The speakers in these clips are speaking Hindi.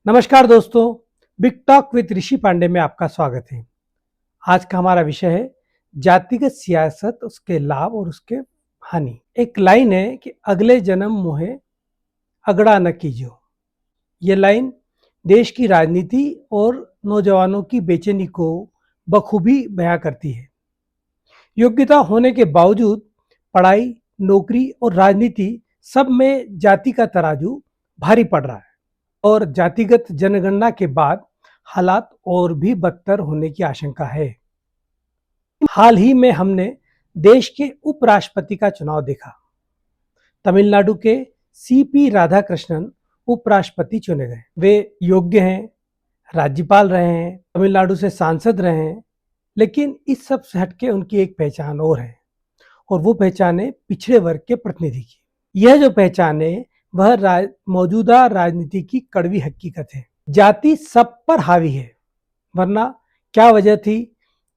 नमस्कार दोस्तों, बिग टॉक विद ऋषि पांडे में आपका स्वागत है। आज का हमारा विषय है जातिगत सियासत, उसके लाभ और उसके हानि। एक लाइन है कि अगले जन्म मोहे अगड़ा न कीजियो। ये लाइन देश की राजनीति और नौजवानों की बेचैनी को बखूबी बयां करती है। योग्यता होने के बावजूद पढ़ाई, नौकरी और राजनीति सब में जाति का तराजू भारी पड़ रहा है और जातिगत जनगणना के बाद हालात और भी बदतर होने की आशंका है। हाल ही में हमने देश के उपराष्ट्रपति का चुनाव देखा। तमिलनाडु के सीपी राधाकृष्णन उपराष्ट्रपति चुने गए। वे योग्य हैं, राज्यपाल रहे हैं, तमिलनाडु से सांसद रहे हैं, लेकिन इस सब से हटके उनकी एक पहचान और है और वो पहचान है पिछड़े वर्ग के प्रतिनिधि की। यह जो पहचान है वह मौजूदा राजनीति की कड़वी हकीकत है। जाति सब पर हावी है, वरना क्या वजह थी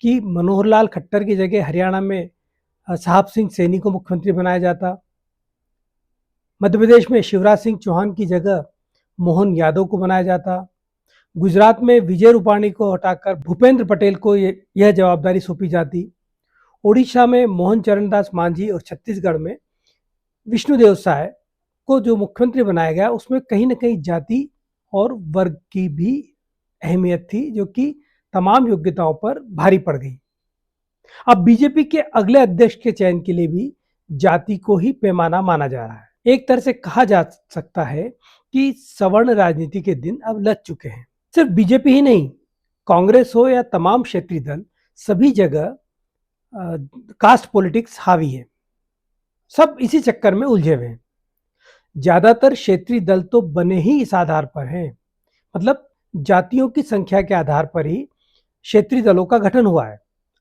कि मनोहर लाल खट्टर की जगह हरियाणा में साहब सिंह सैनी को मुख्यमंत्री बनाया जाता, मध्य प्रदेश में शिवराज सिंह चौहान की जगह मोहन यादव को बनाया जाता, गुजरात में विजय रूपाणी को हटाकर भूपेंद्र पटेल को यह जवाबदारी सौंपी जाती, ओडिशा में मोहन चरण दास मांझी और छत्तीसगढ़ में विष्णुदेव साय को जो मुख्यमंत्री बनाया गया उसमें कहीं ना कहीं जाति और वर्ग की भी अहमियत थी, जो कि तमाम योग्यताओं पर भारी पड़ गई। अब बीजेपी के अगले अध्यक्ष के चयन के लिए भी जाति को ही पैमाना माना जा रहा है। एक तरह से कहा जा सकता है कि सवर्ण राजनीति के दिन अब लग चुके हैं। सिर्फ बीजेपी ही नहीं, कांग्रेस हो या तमाम क्षेत्रीय दल, सभी जगह कास्ट पॉलिटिक्स हावी है। सब इसी चक्कर में उलझे हुए हैं। ज्यादातर क्षेत्रीय दल तो बने ही इस आधार पर हैं, मतलब जातियों की संख्या के आधार पर ही क्षेत्रीय दलों का गठन हुआ है।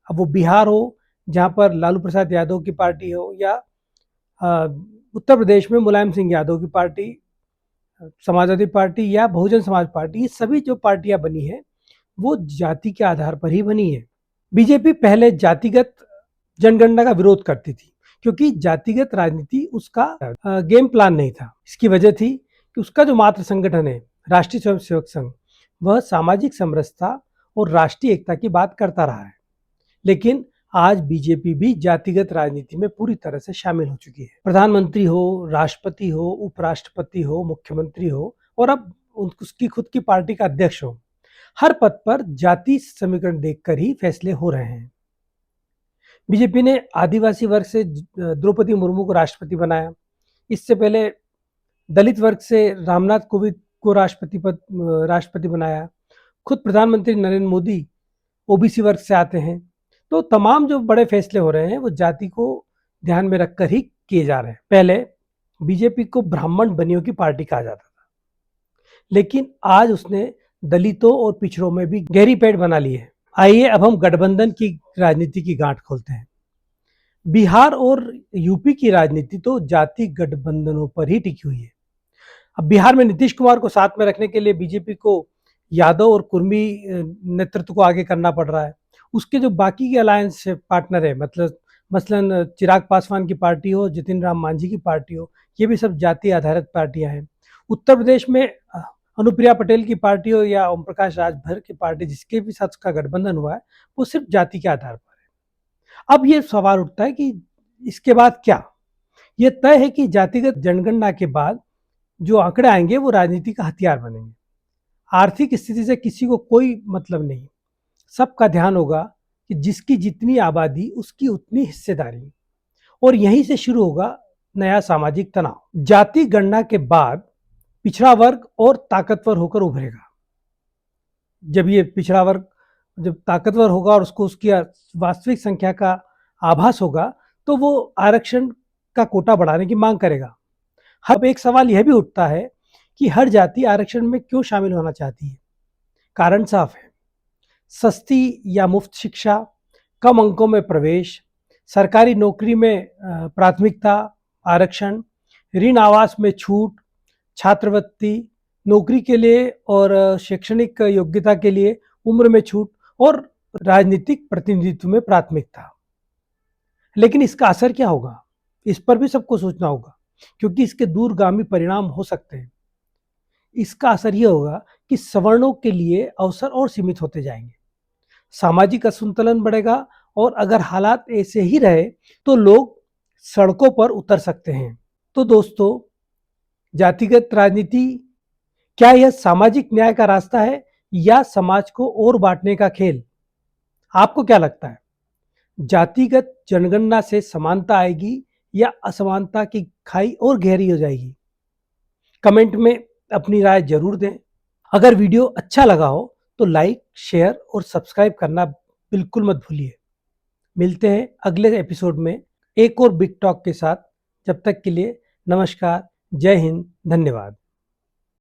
अब वो बिहार हो जहां पर लालू प्रसाद यादव की पार्टी हो, या उत्तर प्रदेश में मुलायम सिंह यादव की पार्टी, समाजवादी पार्टी या बहुजन समाज पार्टी, ये सभी जो पार्टियां बनी है वो जाति के आधार पर ही बनी है। बीजेपी पहले जातिगत जनगणना का विरोध करती थी क्योंकि जातिगत राजनीति उसका गेम प्लान नहीं था। इसकी वजह थी कि उसका जो मातृ संगठन है राष्ट्रीय स्वयंसेवक संघ, वह सामाजिक समरसता और राष्ट्रीय एकता की बात करता रहा है। लेकिन आज बीजेपी भी जातिगत राजनीति में पूरी तरह से शामिल हो चुकी है। प्रधानमंत्री हो, राष्ट्रपति हो, उपराष्ट्रपति हो, मुख्यमंत्री हो और अब उसकी खुद की पार्टी का अध्यक्ष हो, हर पद पर जाति समीकरण देखकर ही फैसले हो रहे हैं। बीजेपी ने आदिवासी वर्ग से द्रौपदी मुर्मू को राष्ट्रपति बनाया। इससे पहले दलित वर्ग से रामनाथ कोविंद को राष्ट्रपति बनाया। खुद प्रधानमंत्री नरेंद्र मोदी ओबीसी वर्ग से आते हैं। तो तमाम जो बड़े फैसले हो रहे हैं वो जाति को ध्यान में रखकर ही किए जा रहे हैं। पहले बीजेपी को ब्राह्मण बनियों की पार्टी कहा जाता था, लेकिन आज उसने दलितों और पिछड़ों में भी गहरी पैठ बना ली है। आइए अब हम गठबंधन की राजनीति की गांठ खोलते हैं। बिहार और यूपी की राजनीति तो जाति गठबंधनों पर ही टिकी हुई है। अब बिहार में नीतीश कुमार को साथ में रखने के लिए बीजेपी को यादव और कुर्मी नेतृत्व को आगे करना पड़ रहा है। उसके जो बाकी के अलायंस पार्टनर है, मतलब मसलन चिराग पासवान की पार्टी हो, जितिन राम मांझी की पार्टी हो, ये भी सब जाति आधारित पार्टियां हैं। उत्तर प्रदेश में अनुप्रिया पटेल की पार्टी हो या ओम प्रकाश राजभर की पार्टी, जिसके भी साथ उसका गठबंधन हुआ है, वो सिर्फ जाति के आधार पर है। अब ये सवाल उठता है कि इसके बाद क्या? ये तय है कि जातिगत जनगणना के बाद जो आंकड़े आएंगे वो राजनीति का हथियार बनेंगे। आर्थिक स्थिति से किसी को कोई मतलब नहीं, सबका ध्यान होगा कि जिसकी जितनी आबादी उसकी उतनी हिस्सेदारी, और यहीं से शुरू होगा नया सामाजिक तनाव। जाति गणना के बाद पिछड़ा वर्ग और ताकतवर होकर उभरेगा। जब ये पिछड़ा वर्ग जब ताकतवर होगा और उसको उसकी वास्तविक संख्या का आभास होगा तो वो आरक्षण का कोटा बढ़ाने की मांग करेगा। अब एक सवाल यह भी उठता है कि हर जाति आरक्षण में क्यों शामिल होना चाहती है? कारण साफ है, सस्ती या मुफ्त शिक्षा, कम अंकों में प्रवेश, सरकारी नौकरी में प्राथमिकता आरक्षण, ऋण आवास में छूट, छात्रवृत्ति, नौकरी के लिए और शैक्षणिक योग्यता के लिए उम्र में छूट और राजनीतिक प्रतिनिधित्व में प्राथमिकता। लेकिन इसका असर क्या होगा, इस पर भी सबको सोचना होगा, क्योंकि इसके दूरगामी परिणाम हो सकते हैं। इसका असर ये होगा कि सवर्णों के लिए अवसर और सीमित होते जाएंगे, सामाजिक असंतुलन बढ़ेगा और अगर हालात ऐसे ही रहे तो लोग सड़कों पर उतर सकते हैं। तो दोस्तों, जातिगत राजनीति क्या यह सामाजिक न्याय का रास्ता है या समाज को और बांटने का खेल? आपको क्या लगता है? जातिगत जनगणना से समानता आएगी या असमानता की खाई और गहरी हो जाएगी? कमेंट में अपनी राय जरूर दें। अगर वीडियो अच्छा लगा हो तो लाइक, शेयर और सब्सक्राइब करना बिल्कुल मत भूलिए। मिलते हैं अगले एपिसोड में एक और बिग टॉक के साथ। जब तक के लिए नमस्कार, जय हिंद, धन्यवाद।